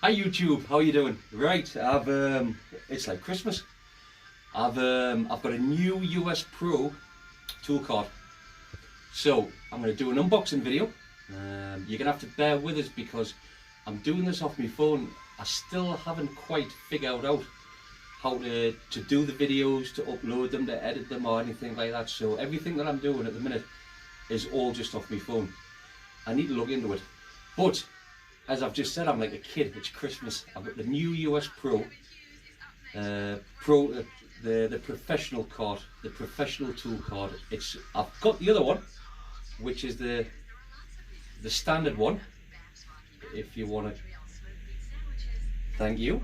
Hi YouTube, how are you doing? Right, it's like Christmas. I've got a new US Pro tool cart. So I'm going to do an unboxing video. You're going to have to bear with us because I'm doing this off my phone. I still haven't quite figured out how to do the videos, to upload them, to edit them or anything like that. So everything that I'm doing at the minute is all just off my phone. I need to look into it. But as I've just said, I'm like a kid. It's Christmas. I've got the new US Pro, the professional cart, the professional tool cart. I've got the other one, which is the standard one. If you want to, thank you.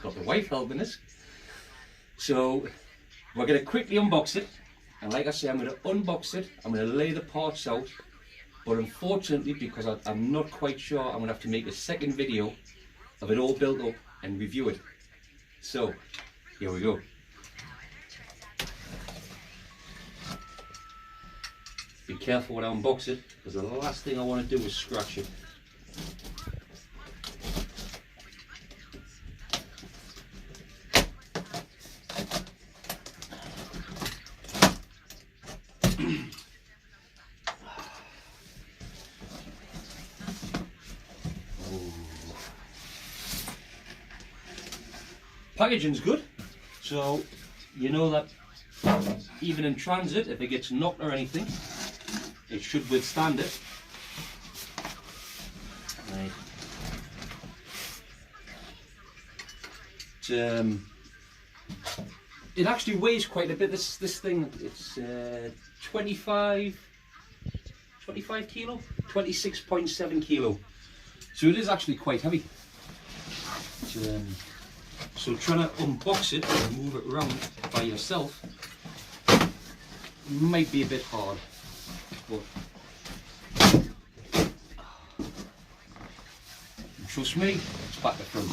Got the wife helping us. So we're going to quickly unbox it, and like I say, I'm going to unbox it. I'm going to lay the parts out. But unfortunately, because I'm not quite sure, I'm going to have to make a second video of it all built up and review it. So, here we go. Be careful when I unbox it, because the last thing I want to do is scratch it. Packaging's good, so you know that even in transit, if it gets knocked or anything, it should withstand it. Right. It actually weighs quite a bit. This thing, it's 25 kilo, 26.7 kilo. So it is actually quite heavy. So trying to unbox it and move it around by yourself might be a bit hard, but trust me, it's back to front.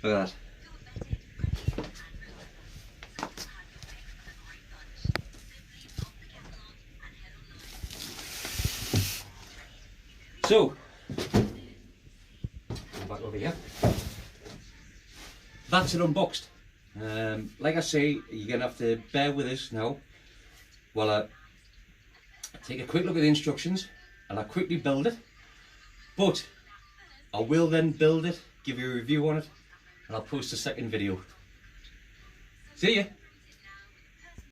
Look at that. So, back over here. That's it unboxed. Like I say, you're going to have to bear with us now while I take a quick look at the instructions and I quickly build it. But I will then build it, give you a review on it, and I'll post a second video. See ya!